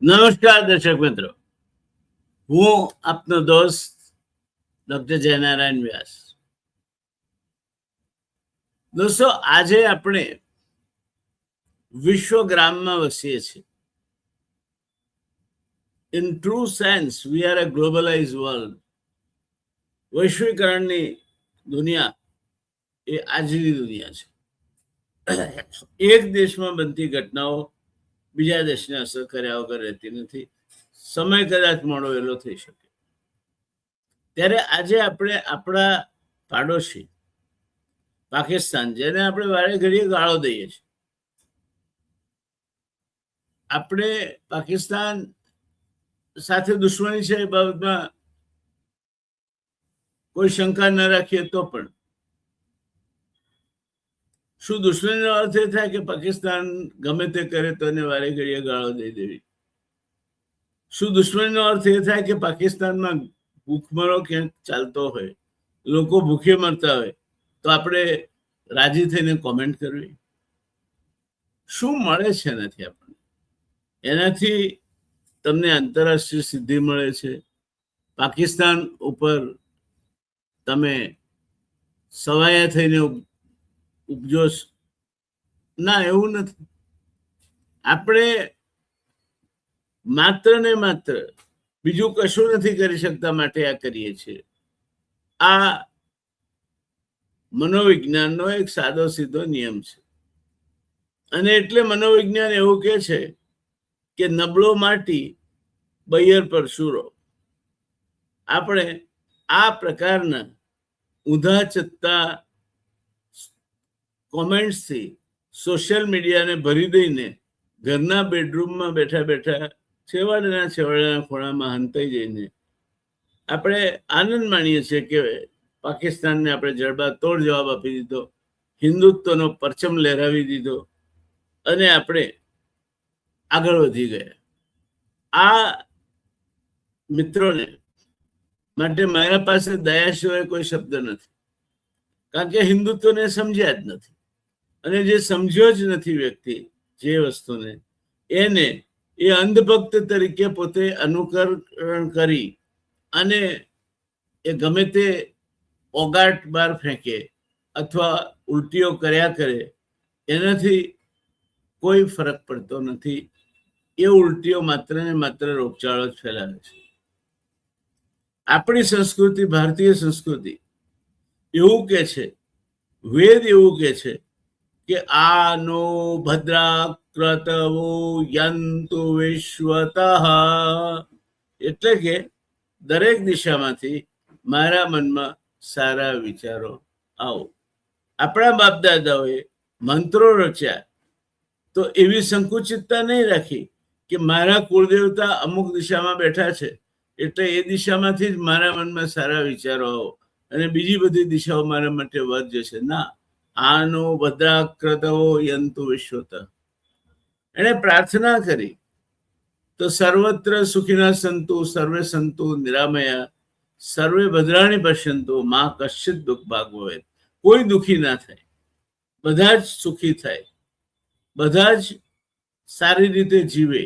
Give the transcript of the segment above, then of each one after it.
નમસ્કાર દર્શક મિત્રો, હું આપનો દોસ્ત ડોક્ટર જયનારાયણ વ્યાસ. દોસ્તો, આજે આપણે વિશ્વગ્રામમાં વસીએ છીએ. In true sense we are a globalize world. વૈશ્વિકરણની દુનિયા એ આજની દુનિયા છે. એક દેશમાં બનતી ઘટનાઓ બીજા દેશને અસર કર્યા વગર રહેતી નથી. સમય કદાચ મોડો વહેલો થઈ શકે. ત્યારે આજે આપણે આપણા પાડોશી પાકિસ્તાન, જેને આપણે વારે ઘડીએ ગાળો દઈએ છીએ, આપણે પાકિસ્તાન સાથે દુશ્મની છે એ બાબતમાં કોઈ શંકા ન રાખીએ તો પણ શું દુશ્મનીનો અર્થ એ થાય કે પાકિસ્તાન ગમે તે કરે તો એને વારે ઘડીએ ગાળો દઈ દેવી? શું દુશ્મનીનો અર્થ એ થાય કે પાકિસ્તાનમાં ભૂખમરો ક્યાંક ચાલતો હોય, લોકો ભૂખે મરતા હોય, તો આપણે રાજી થઈને કોમેન્ટ કરવી? શું મળે છે એનાથી? આપણને એનાથી તમને આંતરરાષ્ટ્રીય સિદ્ધિ મળે છે, પાકિસ્તાન ઉપર તમે સવાયા થઈને ઉપજો? ના, એવું નથી. આપણે માત્ર ને માત્ર બીજું કશું નથી કરી શકતા માટે આ કરીએ છીએ. આ મનોવિજ્ઞાનનો એક સાદો સીધો નિયમ છે. અને એટલે મનોવિજ્ઞાન એવું કહે છે કે નબળો માટી બૈયર પર શૂરો. આપણે આ પ્રકારના ઊંધા ચત્તા કોમેન્ટ્સથી સોશિયલ મીડિયાને ભરી દઈને ઘરના બેડરૂમમાં બેઠા બેઠા છેવાડાના ખૂણામાં હંતાઈ જઈને આપણે આનંદ માણીએ છીએ કે પાકિસ્તાનને આપણે જડબાતોડ જવાબ આપી દીધો, હિન્દુત્વનો પરચમ લહેરાવી દીધો અને આપણે આગળ વધી ગયા. આ મિત્રોને માટે મારા પાસે દયા સિવાય કોઈ શબ્દ નથી, કારણ કે હિન્દુત્વને સમજ્યા જ નથી. અને જે સમજ્યો જ નથી વ્યક્તિ જે વસ્તુને, એને એ અંધભક્ત તરીકે પોતે અનુકરણ કરી અને એ ગમે તે ઓગાટ બહાર ફેંકે અથવા ઉલટીઓ કર્યા કરે, એનાથી કોઈ ફરક પડતો નથી. એ ઉલટીઓ માત્ર ને માત્ર રોગચાળો જ ફેલાવે છે. આપણી સંસ્કૃતિ, ભારતીય સંસ્કૃતિ એવું કે છે, વેદ એવું કે છે કે આનો ભદ્રાક્રતવો યંતુ વિશ્વતઃ, એટલે કે દરેક દિશામાંથી મારા મનમાં સારા વિચારો આવો. આપણા બાપ દાદાઓએ મંત્રો રચ્યા તો એવી સંકુચિતતા નહીં રાખી કે મારા કુળદેવતા અમુક દિશામાં બેઠા છે એટલે એ દિશામાંથી જ મારા મનમાં સારા વિચારો આવો અને બીજી બધી દિશાઓ મારા માટે વધ જશે. ના, આનો ભદ્રાક્રતવો યંતુ વિશ્વતઃ. એણે પ્રાર્થના કરી તો સર્વત્ર સુખિના સંતુ સર્વે સંતુ નિરામયા સર્વે ભદ્રાણી પશ્યંતુ માં કશ્ચિત દુઃખ ભાગ ભવેત. કોઈ દુઃખી ના થાય, બધા જ સુખી થાય, બધા જ સારી રીતે જીવે.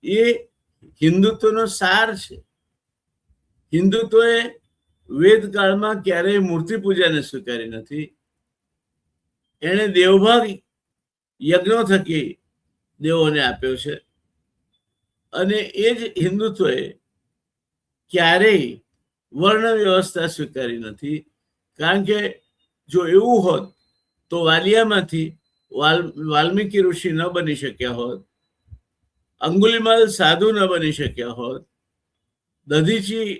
એ હિન્દુત્વનો સાર છે. હિન્દુત્વએ વેદકાળમાં ક્યારેય મૂર્તિ પૂજાને સ્વીકારી નથી. એણે દેવભાગ યજ્ઞો થકી દેવોને આપ્યો છે. અને એ જ હિન્દુત્વએ ક્યારેય વર્ણ વ્યવસ્થા સ્વીકારી નથી. કારણ કે જો એવું હોત તો વાલિયામાંથી વાલ્મીકી ઋષિ ન બની શક્યા હોત, અંગુલિમાલ સાધુ ન બની શક્યા હોત, દધીચી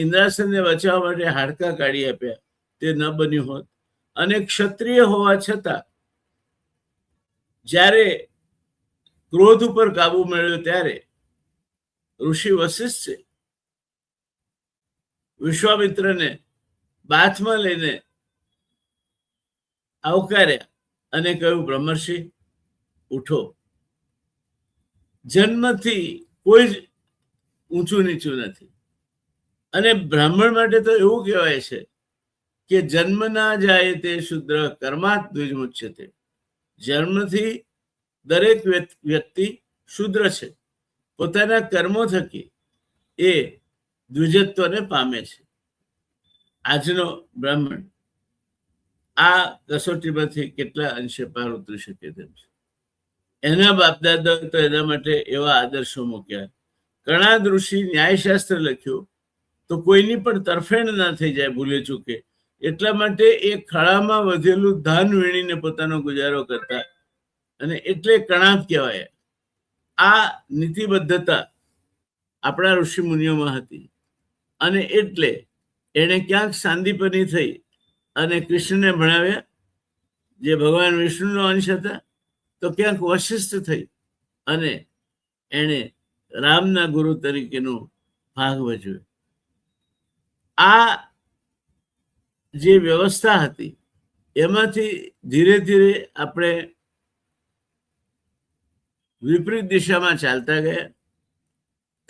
ઇન્દ્રાસનને બચાવવા માટે હાડકા કાઢી આપ્યા તે ન બન્યું હોત, અને ક્ષત્રિય હોવા છતાં જ્યારે ક્રોધ ઉપર કાબુ મેળવ્યો ત્યારે ઋષિ વશિષ્ઠે વિશ્વામિત્રને બાથમાં લઈને આવકાર્યા અને કહ્યું, બ્રહ્મર્ષિ ઉઠો. જન્મથી કોઈ જ ઊંચું નીચું નથી. અને બ્રાહ્મણ માટે તો એવું કહેવાય છે કે જન્મ ના જાય તે શુદ્ર કર્માત દ્વિજમુચ્યતે. જન્મથી દરેક વ્યક્તિ શુદ્ર છે, પોતાના કર્મો થકી એ દ્વિજત્વને પામે છે. આજનો બ્રાહ્મણ આ કસોટીમાંથી કેટલા અંશે પાર ઉતરી શકે તેમ છે. એના બાપદાદા તો એના માટે એવા આદર્શો મૂક્યા. કણાદ ઋષિ ન્યાયશાસ્ત્ર લખ્યું તો કોઈની પણ તરફેણ ના થઈ જાય ભૂલે ચૂકે, એટલા માટે એ ખળામાં વધેલું ધાન વીણીને પોતાનો ગુજારો કરતા, અને એટલે કણાદ કહેવાય. આ નીતિબદ્ધતા આપણા ઋષિ મુનિઓમાં હતી, અને એટલે એણે ક્યાંક સાંદીપની થઈ અને કૃષ્ણને ભણાવ્યા, જે ભગવાન વિષ્ણુનો અંશ હતા, તો ક્યાંક વશિષ્ઠ થઈ અને એણે રામના ગુરુ તરીકેનો ભાગ ભજવ્યો. આ જે વ્યવસ્થા હતી એમાંથી ધીરે ધીરે આપણે વિપરીત દિશામાં ચાલતા ગયા.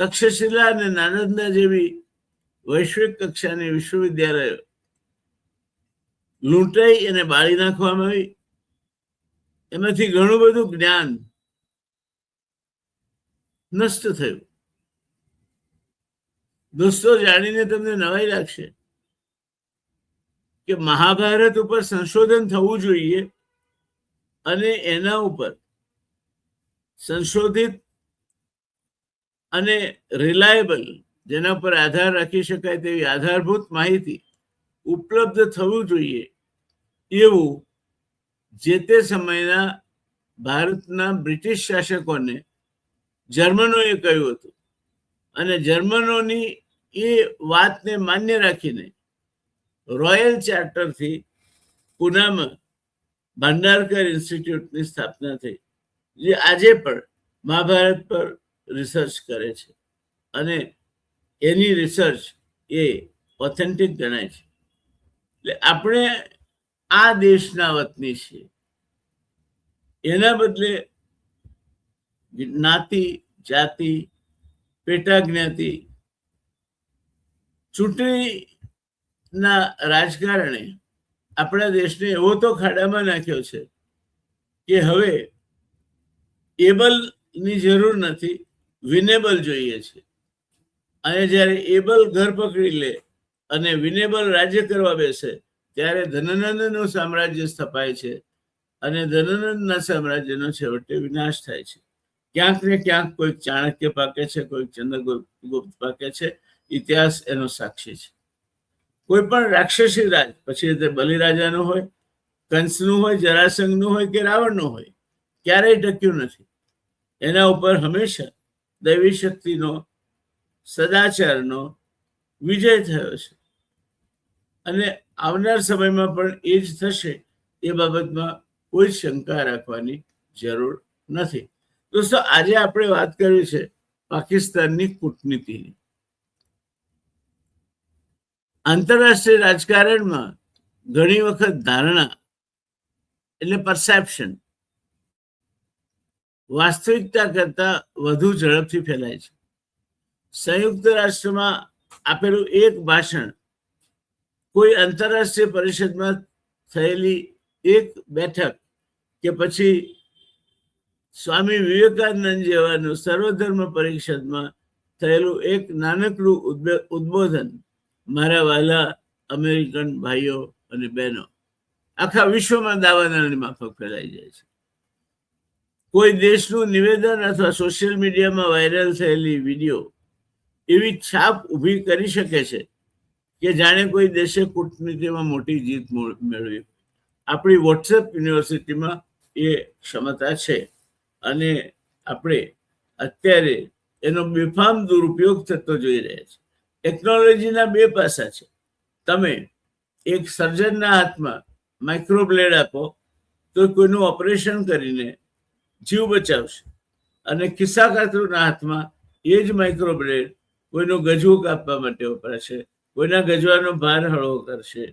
તક્ષશિલા અને નાલંદા જેવી વૈશ્વિક કક્ષાની વિશ્વવિદ્યાલયો લૂંટાઈ અને બાળી નાખવામાં આવી. એમાંથી ઘણું બધું જ્ઞાન નષ્ટ થયું. દોસ્તો, જાણીને તમને નવાઈ લાગશે કે મહાભારત ઉપર સંશોધન થવું જોઈએ અને એના ઉપર સંશોધિત અને રિલાયબલ, જેના પર આધાર રાખી શકાય તેવી આધારભૂત માહિતી ઉપલબ્ધ થવું જોઈએ એવું જે તે સમયના ભારતના બ્રિટિશ શાસકોને જર્મનોએ કહ્યું હતું. અને જર્મનોની એ વાતને માન્ય રાખીને રોયલ ચાર્ટરથી પુનામાં ભાંડારકર ઇન્સ્ટિટ્યૂટની સ્થાપના થઈ, જે આજે પણ મહાભારત પર રિસર્ચ કરે છે અને એની રિસર્ચ એ ઓથેન્ટિક ગણાય છે. એટલે આપણે આ દેશના વતની છીએ. એના બદલે જ્ઞાતિ, જાતિ, પેટા જ્ઞાતિ, ચૂંટણીના રાજકારણે આપણા દેશને એવો તો ખાડામાં નાખ્યો છે કે હવે એબલની જરૂર નથી, વિનેબલ જોઈએ છે. અને જ્યારે એબલ ઘર પકડી લે અને વિનેબલ રાજ્ય કરવા બેસે ત્યારે ધનનંદનું સામ્રાજ્ય સ્થપાય છે અને ધનનંદના સામ્રાજ્યનો છેવટે વિનાશ થાય છે. ક્યાંક ને ક્યાંક કોઈક ચાણક્ય પાકે છે, કોઈક ચંદ્રગુપ્ત પાકે છે. ઇતિહાસ એનો સાક્ષી છે. કોઈ પણ રાક્ષસી રાજ, પછી તે બલિરાજાનું હોય, કંસનું હોય, જરાસંઘનું હોય કે રાવણનું હોય, ક્યારેય ટક્યું નથી. એના ઉપર હંમેશા દૈવી શક્તિનો, સદાચારનો વિજય થયો છે અને આવનાર સમયમાં પણ એ જ થશે. એ બાબતમાં કોઈ શંકા રાખવાની જરૂર નથી. દોસ્તો, આજે આપણે વાત કરવી છે પાકિસ્તાનની કૂટનીતિની. આંતરરાષ્ટ્રીય રાજકારણમાં ઘણી વખત ધારણા એટલે પરસેપ્શન વાસ્તવિકતા કરતા વધુ ઝડપથી ફેલાય છે. સંયુક્ત રાષ્ટ્રમાં આપેલું એક ભાષણ, કોઈ આંતરરાષ્ટ્રીય પરિષદમાં થયેલી એક બેઠક, કે પછી સ્વામી વિવેકાનંદ જેવાનું સર્વધર્મ પરિષદમાં થયેલું એક નાનકડું ઉદ્બોધન, મારા વહાલા અમેરિકન ભાઈઓ અને બહેનો, આખા વિશ્વમાં દાવાનળની માફક ફેલાઈ જાય છે. કોઈ દેશનું નિવેદન અથવા સોશિયલ મીડિયામાં વાયરલ થયેલી વિડીયો એવી છાપ ઊભી કરી શકે છે કે જાણે કોઈ દેશે કૂટનીતિમાં મોટી જીત મેળવી. આપણી વોટ્સએપ યુનિવર્સિટીમાં એ ક્ષમતા છે અને આપણે અત્યારે એનો બેફામ દુરુપયોગ થતો જોઈ રહ્યા છે. ટેકનોલોજીના બે પાસા છે. તમે એક સર્જનના હાથમાં માઇક્રોબ્લેડ આપો તો કોઈનું ઓપરેશન કરીને જીવ બચાવશે, અને ખિસ્સા કાતરુના હાથમાં એ જ માઇક્રોબ્લેડ કોઈનું ગજવું કાપવા માટે વપરાશે, કોઈના ગજવાનો ભાર હળવો કરશે,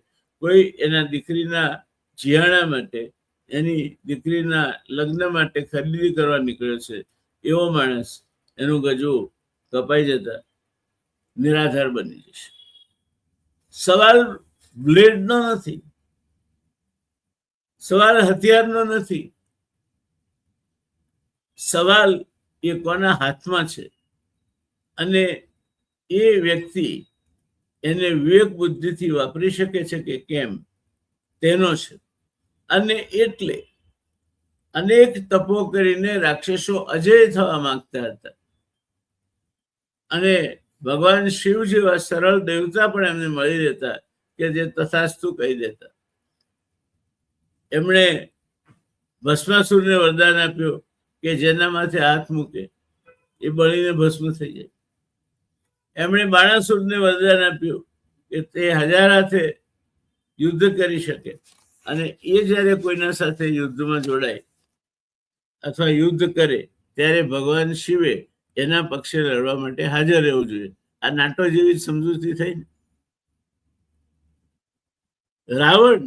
કોઈ એના દીકરીના જિયાણા માટે, એની દીકરીના લગ્ન માટે ખરીદી કરવા નીકળ્યો છે એવો માણસ, એનું ગજવું કપાઈ જતા નિરાધાર બની જશે. સવાલ બ્લેડનો નથી, સવાલ હથિયારનો નથી, સવાલ એ કોના હાથમાં છે અને એ વ્યક્તિ એને વિવેક બુદ્ધિથી વાપરી શકે છે કે કેમ તેનો છે. અને એટલે અનેક તપો કરીને રાક્ષસો અજેય થવા માંગતા હતા અને ભગવાન શિવ જેવા સરળ દેવતા પણ એમને મળી રહેતા કે જે તથાસ્તુ કહી દેતા. એમણે ભસ્માસુરને વરદાન આપ્યું કે જેના માથે હાથ મૂકે એ બળીને ભસ્મ થઈ જાય. એમણે બાણાસુરને વરદાન આપ્યું કે તે 1000 હાથે યુદ્ધ કરી શકે અને એ જ્યારે કોઈના સાથે યુદ્ધમાં જોડાય અથવા યુદ્ધ કરે ત્યારે ભગવાન શિવે એના પક્ષે લડવા માટે હાજર રહેવું જોઈએ. આ નાટો જેવી સમજૂતી થઈ ને. રાવણ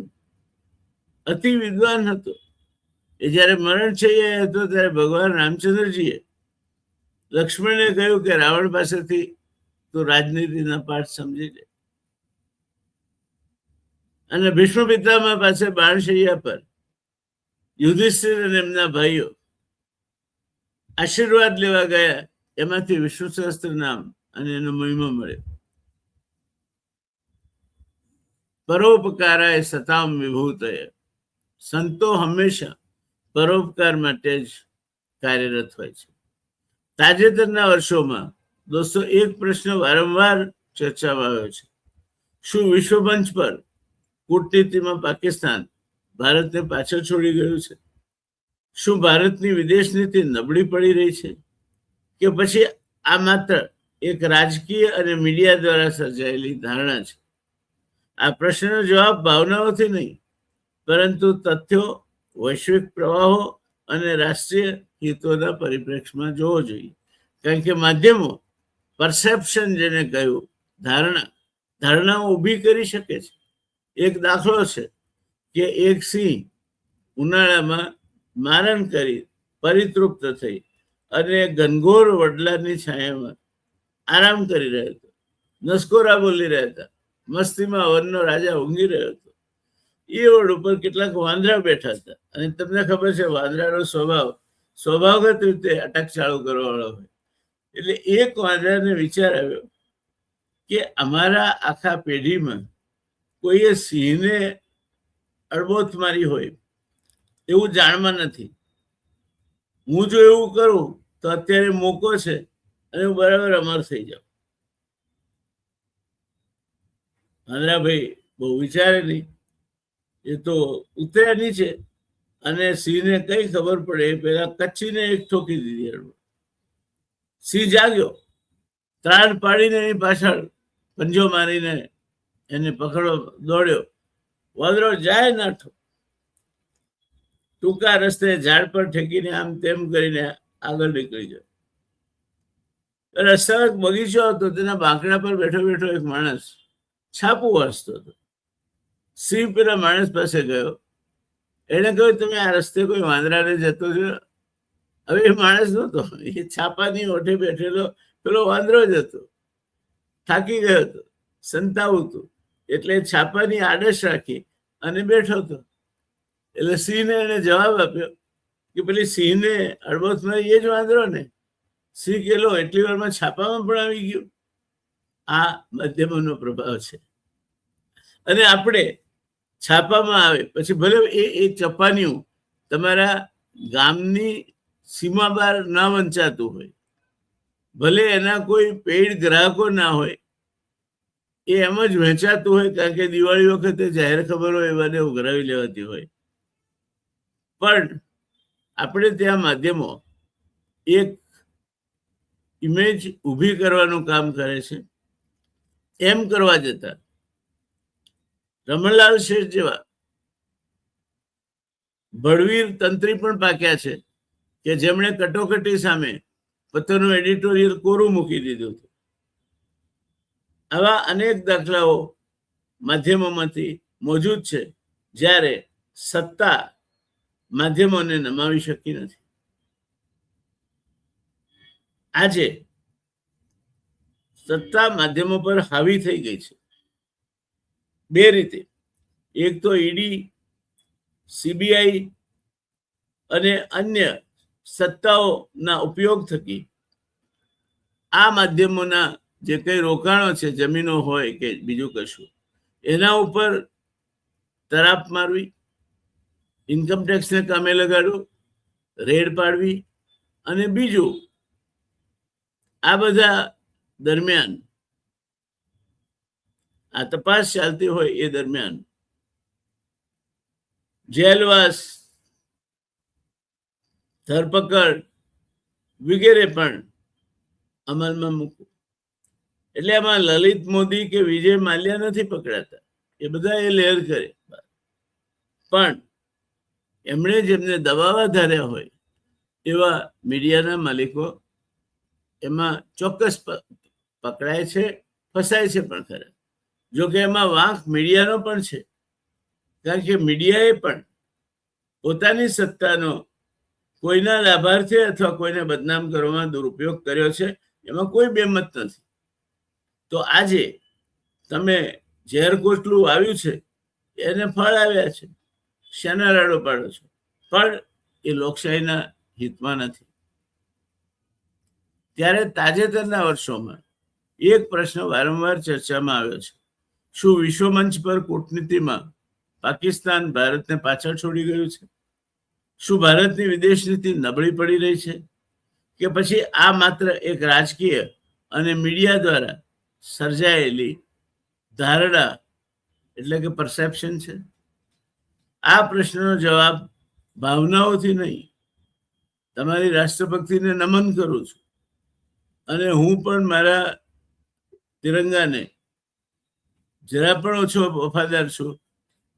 અતિ વિદ્વાન હતો. એ જ્યારે મરણ થઈ હતો ત્યારે ભગવાન રામચંદ્રજીએ લક્ષ્મણને કહ્યું કે રાવણ પાસેથી તું રાજનીતિના પાઠ સમજી લે. અને ભીષ્મ પિતામહ પાસે બાણશૈયા પર યુધિષ્ઠિર અને એમના ભાઈઓ આશીર્વાદ લેવા ગયા. એમાંથી વિષ્ણુ સહસ્ત્ર નામ અને એનો મહિમા મળ્યો. પરોપકારાય સતામ વિભૂતય. સંતો હંમેશા પરોપકાર માટે જ કાર્યરત હોય છે. તાજેતરના વર્ષોમાં દોસ્તો એક પ્રશ્ન વારંવાર ચર્ચામાં આવ્યો છે. શું વિશ્વમંચ પર કૂટનીતિમાં પાકિસ્તાન ભારતને પાછળ છોડી ગયું છે? શું ભારતની વિદેશ નીતિ નબળી પડી રહી છે કે પછી આ માત્ર એક રાજકીય અને મીડિયા દ્વારા સર્જાયેલી ધારણા છે? આ પ્રશ્નનો જવાબ ભાવનાઓથી નહીં પરંતુ તથ્યો, વૈશ્વિક પ્રવાહો અને રાષ્ટ્રીય હિતોના પરિપ્રેક્ષમાં જોવો જોઈએ. કારણ કે માધ્યમો પરસેપ્શન જેને કહ્યું ધારણાઓ ઊભી કરી શકે છે. એક દાખલો છે કે એક સિંહ ઉનાળામાં મારણ કરી પરિતૃપ્ત થઈ અને ઘનઘોર વડલાની છાયામાં આરામ કરી રહ્યો હતો. નસકોરા બોલી રહ્યા હતા. મસ્તીમાં વનનો રાજા ઊંઘી રહ્યો હતો. એ વડ ઉપર કેટલાક વાંદરા બેઠા હતા અને તમને ખબર છે વાંદરાનો સ્વભાવગત રીતે અટક ચાલુ કરવાવાળો હોય. એટલે એક વાંદરાને વિચાર આવ્યો કે અમારા આખા પેઢીમાં કોઈએ સિંહને અડબોત મારી હોય એવું જાણમાં નથી. હું જો એવું કરું તો અત્યારે મોકો છે અને હું બરાબર અમર થઈ જાઉં. વાંદરાભાઈ બહુ વિચારે નહીં. એ તો ઉતર્યા નીચે અને સિંહને કઈ ખબર પડે એ પેલા કચ્છીને એક ઠોકી દીધી. સિંહ જાગ્યો, ત્રાણ પાડીને એની પાછળ પંજો મારીને એને પકડવા દોડ્યો. વાંદરો જાય નાઠો. ટૂંકા રસ્તે ઝાડ પર ઠેકીને આમ તેમ કરીને આગળ નીકળી જાય. રસ્તા એક બગીચો હતો. તેના બાંકડા પર બેઠો બેઠો એક માણસ છાપું વાંચતો હતો. સિંહ પેલા માણસ પાસે ગયો. એને કહ્યું તમે આ રસ્તે કોઈ વાંદરાને જતો છો? હવે એ માણસ નહોતો, એ છાપાની ઓઠે બેઠેલો પેલો વાંદરો જ હતો. થાકી ગયો હતો, સંતાવું હતું, એટલે છાપાની આડશ રાખી અને બેઠો હતો. એટલે સિંહને એને જવાબ આપ્યો કે પેલી સિંહને અડબોથમાં એ જ વાંદરો ને. સિંહ કેલો એટલી વારમાં છાપામાં પણ આવી ગયું. આ માધ્યમોનો પ્રભાવ છે. અને આપણે છાપામાં આવે પછી ભલે એ ચપાનિયું તમારા ગામની સીમા બહાર ના વંચાતું હોય, ભલે એના કોઈ પેઇડ ગ્રાહકો ના હોય, એ એમ જ વહેંચાતું હોય કારણ કે દિવાળી વખતે જાહેર ખબરો એવાને ઉઘરાવી લેવાતી હોય. પણ આપણે ત્યાં માધ્યમો એક ઇમેજ ઊભી કરવાનું કામ કરે છે. એમ કરવા જતા રમણલાલ શેઠ જેવા બળવીર તંત્રી પણ પાક્યા છે કે જેમણે કટોકટી સામે પોતાનું એડિટોરિયલ કોરું મૂકી દીધું હતું. આવા અનેક દાખલાઓ માધ્યમોમાંથી મોજૂદ છે જ્યારે સત્તા માધ્યમોને નમાવી શકી નથી. આજે સત્તા માધ્યમો પર હાવી થઈ ગઈ છે બે રીતે. એક તો ઈડી, સીબીઆઈ અને અન્ય સત્તાઓના ઉપયોગ થકી આ માધ્યમોના જે કંઈ રોકાણો છે, જમીનો હોય કે બીજું કશું, એના ઉપર તરાપ મારવી, ઇન્કમ ટેક્સને કામે લગાડવું, રેડ પાડવી, અને બીજું આ બધા દરમિયાન આ તપાસ ચાલતી હોય એ દરમિયાન જેલવાસ, ધરપકડ વગેરે પણ અમલમાં મૂકવું. એટલે આમાં લલિત મોદી કે વિજય માલ્યા નથી પકડાતા, એ બધા એ લહેર કરે, પણ એમણે જેમને દબાવવા ધાર્યા હોય એવા મીડિયાના માલિકો એમાં ચોક્કસ પકડાય છે, ફસાય છે પણ ખરા. જો કે એમાં વાંક મીડિયાનો પણ છે, કારણ કે મીડિયાએ પણ પોતાની સત્તાનો કોઈના લાભાર્થે અથવા કોઈને બદનામ કરવામાં દુરુપયોગ કર્યો છે, એમાં કોઈ બેમત નથી. તો આજે તમે ઝેર કોટલું આવ્યું છે એને ફળ આવ્યા છે, શેના રાડો પાડો છો? પણ એ લોકશાહીના હિતમાં નથી. ત્યારે તાજેતરના વર્ષોમાં એક પ્રશ્ન વારંવાર ચર્ચામાં આવ્યો છે: શું વિશ્વ મંચ પર કૂટનીતિમાં પાકિસ્તાન ભારતને પાછળ છોડી ગયું છે? શું ભારતની વિદેશ નીતિ નબળી પડી રહી છે, કે પછી આ માત્ર એક રાજકીય અને મીડિયા દ્વારા સર્જાયેલી ધારણા એટલે કે પરસેપ્શન છે? આ પ્રશ્નનો જવાબ ભાવનાઓથી નહીં, તમારી રાષ્ટ્રભક્તિને નમન કરું છું, અને હું પણ મારા તિરંગાને જરા પણ ઓછો વફાદાર છું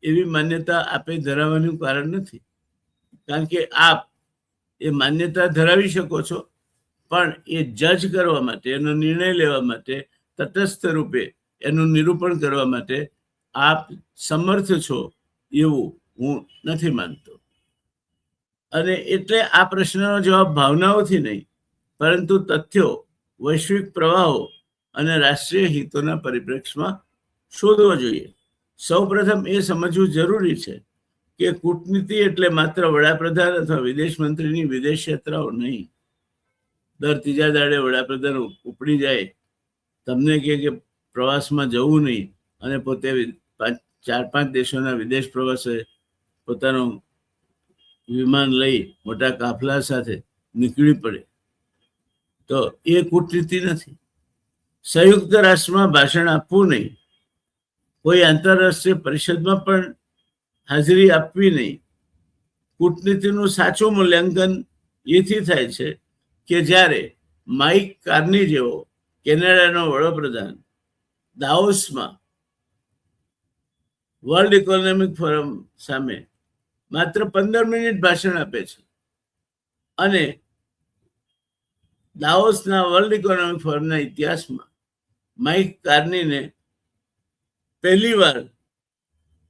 એવી માન્યતા આપે ધરાવવાનું કારણ નથી. કારણ કે આપ એ માન્યતા ધરાવી શકો છો, પણ એ જજ કરવા માટે, એનો નિર્ણય લેવા માટે, તટસ્થ રૂપે એનું નિરૂપણ કરવા માટે આપ સમર્થ છો એવું હું નથી માનતો. અને એટલે આ પ્રશ્નનો જવાબ ભાવનાઓથી નહીં, પરંતુ તથ્યો, વૈશ્વિક પ્રવાહો અને રાષ્ટ્રીય હિતોના પરિપ્રેક્ષમાં શોધવો જોઈએ. સૌપ્રથમ એ સમજવું જરૂરી છે કે કૂટનીતિ એટલે માત્ર વડાપ્રધાન અથવા વિદેશ મંત્રીની વિદેશ યાત્રાઓ નહીં. દર ત્રીજા દાડે વડાપ્રધાન ઉપડી જાય, તમને કે પ્રવાસમાં જવું નહીં, અને પોતે 4-5 દેશોના વિદેશ પ્રવાસે પોતાનું વિમાન લઈ મોટા કાફલા સાથે નીકળી પડે, તો એ કૂટનીતિ નથી. સંયુક્ત રાષ્ટ્રમાં ભાષણ આપવું નહીં, કોઈ આંતરરાષ્ટ્રીય પરિષદમાં પણ હાજરી આપવી નહીં. કૂટનીતિનું સાચું મૂલ્યાંકન એથી થાય છે કે જ્યારે માઇક કાર્ની જેવો કેનેડાનો વડાપ્રધાન દાઓસમાં વર્લ્ડ ઇકોનોમિક ફોરમ સામે માત્ર 15 મિનિટ ભાષણ આપે છે, અને દાઓસના વર્લ્ડ ઇકોનોમિક ફોરમના ઇતિહાસમાં માઇક કાર્નીને પહેલીવાર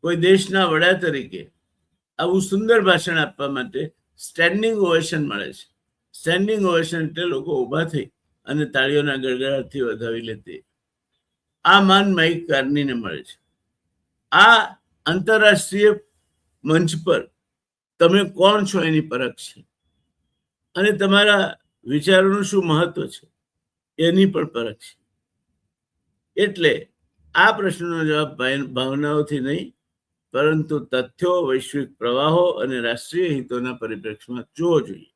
કોઈ દેશના વડા તરીકે આવું સુંદર ભાષણ આપવા માટે સ્ટેન્ડિંગ ઓવેશન મળે છે. સ્ટેન્ડિંગ ઓવેશન એટલે લોકો ઊભા થઈ અને તાળીઓના ગડગડાટથી વધાવી લેતે. આ માન માઇક કાર્નીને મળે છે. આ આંતરરાષ્ટ્રીય મંચ પર તમે કોણ છો એની પરખ છે, અને તમારા વિચારોનું શું મહત્વ છે એની પણ પરખ છે. એટલે આ પ્રશ્નનો જવાબ ભાવનાઓથી નહીં, પરંતુ તથ્યો, વૈશ્વિક પ્રવાહો અને રાષ્ટ્રીય હિતોના પરિપ્રેક્ષમાં જોવો જોઈએ.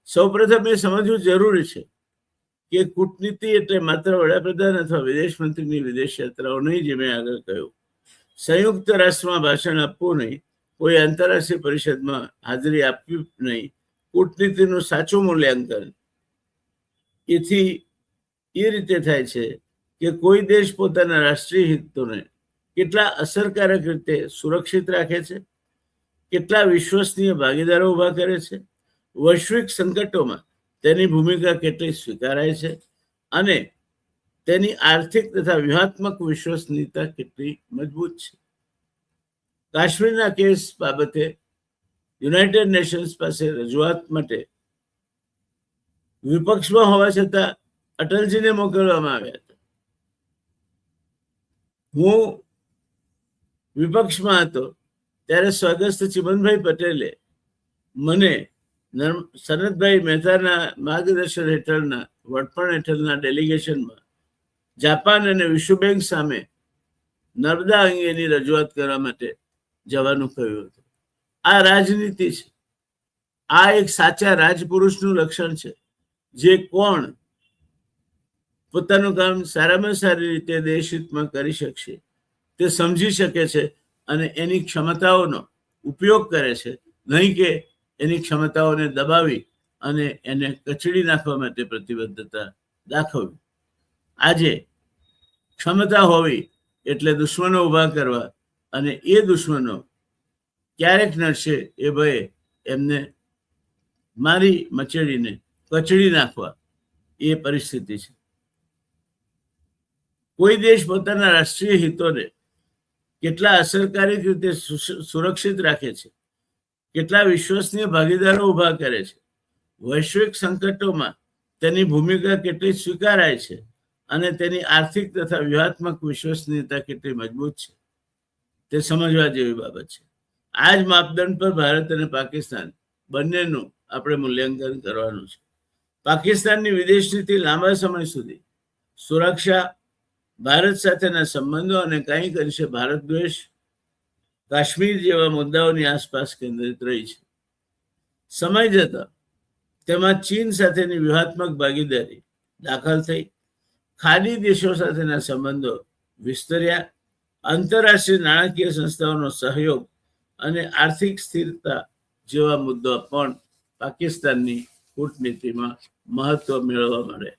સૌપ્રથમ એ સમજવું જરૂરી છે કે કૂટનીતિ એટલે માત્ર વડાપ્રધાન અથવા વિદેશ મંત્રીની વિદેશ યાત્રાઓ નહીં, જે મેં આગળ કહ્યું. સંયુક્ત રાષ્ટ્રમાં ભાષણ આપવું નહીં, કોઈ આંતરરાષ્ટ્રીય પરિષદમાં હાજરી આપવી નહીં. કૂટનીતિનું સાચું મૂલ્યાંકન એથી એ રીતે થાય છે કે કોઈ દેશ પોતાના રાષ્ટ્રીય હિતોને કેટલા અસરકારક રીતે સુરક્ષિત રાખે છે, કેટલા વિશ્વસનીય ભાગીદારો ઉભા કરે છે, વૈશ્વિક સંકટોમાં તેની ભૂમિકા કેટલી સ્વીકારાય છે, અને તેની આર્થિક તથા વ્યૂહાત્મક વિશ્વસનીયતા કેટલી મજબૂત છે. કાશ્મીરના કેસ બાબતે યુનાઇટેડ નેશન્સ પાસે રજૂઆત માટે વિપક્ષમાં હોવા છતાં અટલજીને મોકલવામાં આવ્યા હતા. હું વિપક્ષમાં હતો ત્યારે સ્વર્ગસ્થ ચિમનભાઈ પટેલે મને સનતભાઈ મહેતાના માર્ગદર્શન હેઠળના વડપણ હેઠળના ડેલિગેશનમાં જાપાન અને વિશ્વ બેંક સામે નર્મદા અંગેની રજૂઆત કરવા માટે જવાનું કહ્યું હતું. આ રાજનીતિ છે. આ એક સાચા રાજપુરુષનું લક્ષણ છે, જે કોણ પોતાનું કામ સારામાં સારી રીતે દેશહિતમાં કરી શકશે તે સમજી શકે છે અને એની ક્ષમતાઓનો ઉપયોગ કરે છે, નહીં કે એની ક્ષમતાઓને દબાવી અને એને કચડી નાખવા માટે પ્રતિબદ્ધતા દાખવવી. આજે ક્ષમતા હોવી એટલે દુશ્મનો ઊભા કરવા, અને એ દુશ્મનો ક્યારેક નડશે એ ભયે એમને મારી મચેડીને કચડી નાખવા એ પરિસ્થિતિ છે. કોઈ દેશ પોતાના રાષ્ટ્રીય હિતોને કેટલા અસરકારક રીતે સુરક્ષિત રાખે છે, કેટલા વિશ્વસનીય ભાગીદારો ઊભા કરે છે, વૈશ્વિક સંકટોમાં તેની ભૂમિકા કેટલી સ્વીકારાય છે, અને તેની આર્થિક તથા વ્યૂહાત્મક વિશ્વસનીયતા કેટલી મજબૂત છે, તે સમજવા જેવી બાબત છે. આ જ માપદંડ પર ભારત અને પાકિસ્તાન બંનેનું આપણે મૂલ્યાંકન કરવાનું છે. પાકિસ્તાનની વિદેશ નીતિ લાંબા સમય સુધી સુરક્ષા, ભારત સાથેના સંબંધો અને કંઈક અંશે ભારત દ્વેષ, કાશ્મીર જેવા મુદ્દાઓની આસપાસ કેન્દ્રિત રહી છે. સમય જતા તેમાં ચીન સાથેની વ્યૂહાત્મક ભાગીદારી દાખલ થઈ, ખાડી દેશો સાથેના સંબંધો વિસ્તર્યા, આંતરરાષ્ટ્રીય નાણાકીય સંસ્થાઓનો સહયોગ અને આર્થિક સ્થિરતા જેવા મુદ્દા પણ પાકિસ્તાનની કૂટનીતિમાં મહત્વ મેળવવા મળે.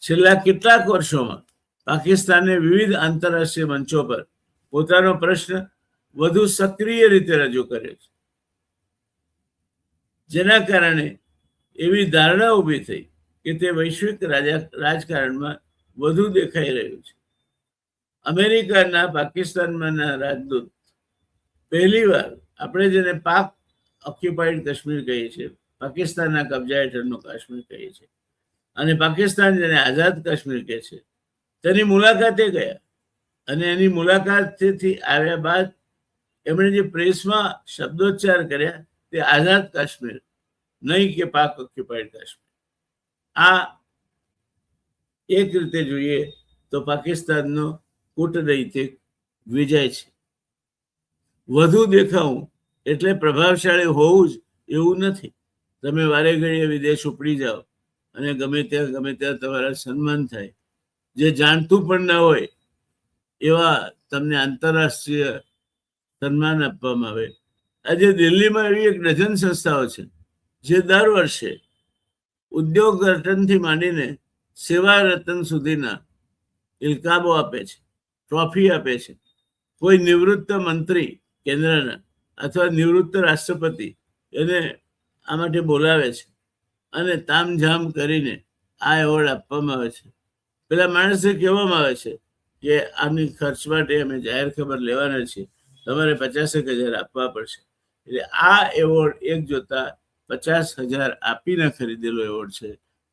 છેલ્લા કેટલાક વર્ષોમાં પાકિસ્તાને વિવિધ આંતરરાષ્ટ્રીય મંચો પર પોતાનો પ્રશ્ન વધુ સક્રિય રીતે રજૂ કર્યો છે, જેના કારણે એવી ધારણા ઊભી થઈ કે તે વૈશ્વિક રાજકારણમાં વધુ દેખાઈ રહ્યું છે. અમેરિકાના પાકિસ્તાનમાંના રાજદૂત પહેલીવાર, આપણે જેને પાક ઓક્યુપાઈડ કાશ્મીર કહીએ છીએ, પાકિસ્તાનના કબજા હેઠળનું કાશ્મીર કહીએ છીએ, અને પાકિસ્તાન જેને આઝાદ કાશ્મીર કહે છે, તેની મુલાકાતે ગયા. અને એની મુલાકાતથી આવ્યા બાદ એમણે જે પ્રેસમાં શબ્દોચ્ચાર કર્યા તે આઝાદ કાશ્મીર, નહીં કે પાક ઓક્યુપાઈડ કાશ્મીર. આ એક રીતે જોઈએ તો પાકિસ્તાનનો કૂટનૈતિક વિજય છે. વધુ દેખાવું એટલે પ્રભાવશાળી હોવું જ એવું નથી. તમે વારે ઘડીએ વિદેશ ઉપડી જાઓ અને ગમે ત્યાં તમારા સન્માન થાય, જે જાણતું પણ ન હોય એવા તમને આંતરરાષ્ટ્રીય સન્માન આપવામાં આવે. આજે દિલ્હીમાં એવી એક ડઝન સંસ્થાઓ છે જે દર વર્ષે ઉદ્યોગ રતનથી માંડીને સેવા રતન સુધીના ઇલકાબો આપે છે, ટ્રોફી આપે છે. કોઈ નિવૃત્ત મંત્રી કેન્દ્રના અથવા નિવૃત્ત રાષ્ટ્રપતિ એને આ માટે બોલાવે છે અને તામઝામ કરીને આ એવોર્ડ આપવામાં આવે છે. પેલા માણસને કહેવામાં આવે છે કે આની ખર્ચ માટે અમે જાહેર ખબર લેવાના છીએ, તમારે 50,000 આપવા પડશે. એટલે આ એવોર્ડ એક જોતા 50,000 આપીને ખરીદેલો એવોર્ડ છે,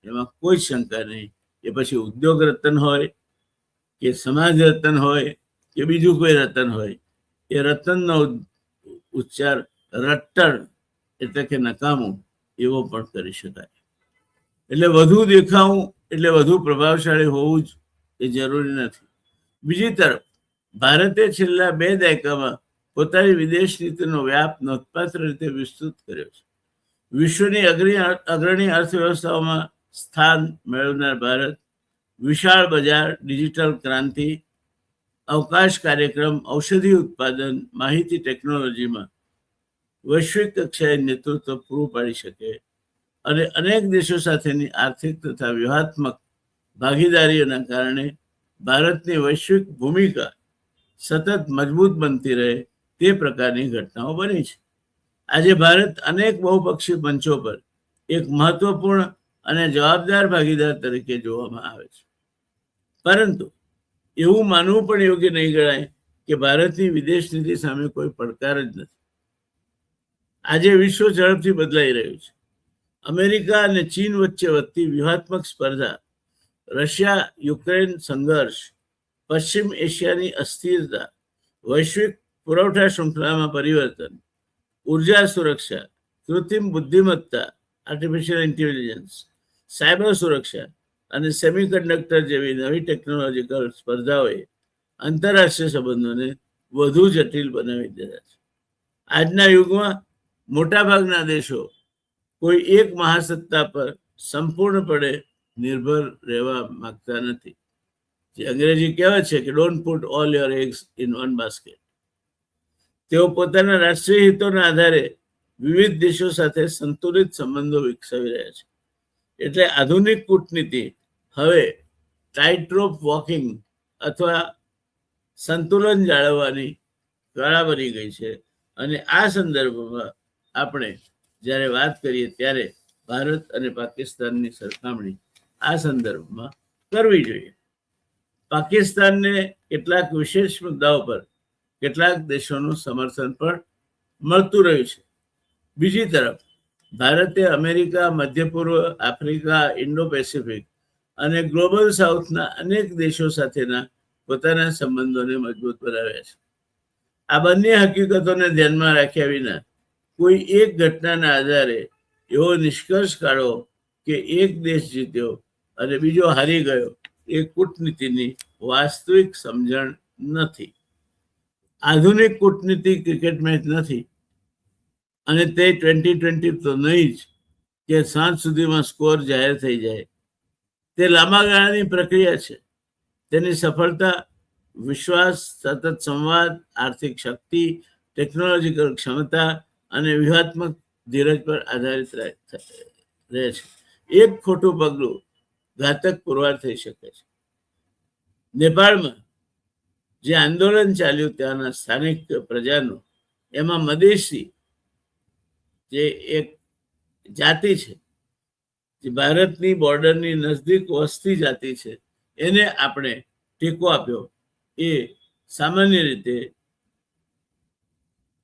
એમાં કોઈ શંકા નહીં. એ પછી ઉદ્યોગ રતન હોય કે સમાજ રતન હોય કે બીજું કોઈ રતન હોય, એ રતનનો ઉચ્ચાર રટ્ટણ એટલે કે નકામું એવો પણ કરી શકાય. એટલે વધુ દેખાવું એટલે વધુ પ્રભાવશાળી હોવું જ એ જરૂરી નથી. બીજી તરફ ભારતે છેલ્લા 2 દાયકામાં પોતાની વિદેશ નીતિનો વ્યાપ નોંધપાત્ર રીતે વિસ્તૃત કર્યો છે. વિશ્વની અગ્રણી અર્થવ્યવસ્થાઓમાં સ્થાન મેળવનાર ભારત વિશાળ બજાર, ડિજિટલ ક્રાંતિ, અવકાશ કાર્યક્રમ, ઔષધિ ઉત્પાદન, માહિતી ટેકનોલોજીમાં વૈશ્વિક કક્ષાએ નેતૃત્વ પૂરું પાડી શકે અને અનેક દેશો સાથેની આર્થિક તથા વ્યૂહાત્મક ભાગીદારીઓના કારણે ભારતની વૈશ્વિક ભૂમિકા સતત મજબૂત બનતી રહે તે પ્રકારની ઘટનાઓ બની છે. આજે ભારત અનેક બહુપક્ષી મંચો પર એક મહત્વપૂર્ણ અને જવાબદાર ભાગીદાર તરીકે જોવામાં આવે છે. પરંતુ એવું માનવું પણ યોગ્ય નહીં ગણાય કે ભારતની વિદેશ નીતિ સામે કોઈ પડકાર જ નથી. આજે વિશ્વ ઝડપથી બદલાઈ રહ્યું છે. અમેરિકા અને ચીન વચ્ચે વધતી વ્યૂહાત્મક સ્પર્ધા, રશિયા યુક્રેન સંઘર્ષ, પશ્ચિમ એશિયાની અસ્થિરતા, વૈશ્વિક પુરવઠા શૃંખલામાં પરિવર્તન, ઉર્જા સુરક્ષા, કૃત્રિમ બુદ્ધિમત્તા આર્ટિફિશિયલ ઇન્ટેલિજન્સ, સાયબર સુરક્ષા અને સેમિકન્ડક્ટર જેવી નવી ટેકનોલોજીકલ સ્પર્ધાઓએ આંતરરાષ્ટ્રીય સંબંધોને વધુ જટિલ બનાવી દીધા છે. આજના યુગમાં મોટાભાગના દેશો કોઈ એક મહાસત્તા પર સંપૂર્ણપણે નિર્ભર રહેવા માંગતા નથી. જે અંગ્રેજી કહેવાય છે કે don't put all your eggs in one basket. તેઓ પોતાના રાષ્ટ્રીય હિતોના આધારે વિવિધ દેશો સાથે સંતુલિત સંબંધો વિકસાવી રહ્યા છે. એટલે આધુનિક કૂટનીતિ હવે ટાઇટ-રોપ વોકિંગ અથવા સંતુલન જાળવવાની કળા બની ગઈ છે. અને આ સંદર્ભમાં આપણે જ્યારે વાત કરીએ ત્યારે ભારત અને પાકિસ્તાનની સરખામણી આ સંદર્ભમાં કરવી જોઈએ. પાકિસ્તાનને કેટલાક વિશેષ મુદ્દાઓ પર કેટલાક દેશોનું સમર્થન પણ મળતું રહ્યું છે. બીજી તરફ ભારતે અમેરિકા, મધ્ય પૂર્વ, આફ્રિકા, ઇન્ડો પેસિફિક અને ગ્લોબલ સાઉથના અનેક દેશો સાથેના પોતાના સંબંધોને મજબૂત બનાવ્યા છે. આ બંને હકીકતોને ધ્યાનમાં રાખ્યા વિના કોઈ એક ઘટનાના આધારે એવો નિષ્કર્ષ કાઢો કે એક દેશ જીત્યો અને બીજો હારી ગયો એ કૂટનીતિની વાસ્તવિક સમજણ નથી. આધુનિક કૂટનીતિ ક્રિકેટ મેચ નથી અને તે 2020 તો નહીં જ કે સાંજ સુધીમાં સ્કોર જાહેર થઈ જાય. તે લાંબા ગાળાની પ્રક્રિયા છે. તેની સફળતા વિશ્વાસ, સતત સંવાદ, આર્થિક શક્તિ, ટેકનોલોજીકલ ક્ષમતા અને વ્યૂહાત્મક ધીરજ પર આધારિત રહે છે. એક ખોટું પગલું ઘાતક પુરવાર થઈ શકે છે. નેપાળમાં જે આંદોલન ચાલ્યું ત્યાંના સ્થાનિક પ્રજાનો, એમાં મદેશી જે એક જાતિ છે, જે ભારતની બોર્ડરની નજદીક વસતી જાતિ છે, એને આપણે ટેકો આપ્યો. એ સામાન્ય રીતે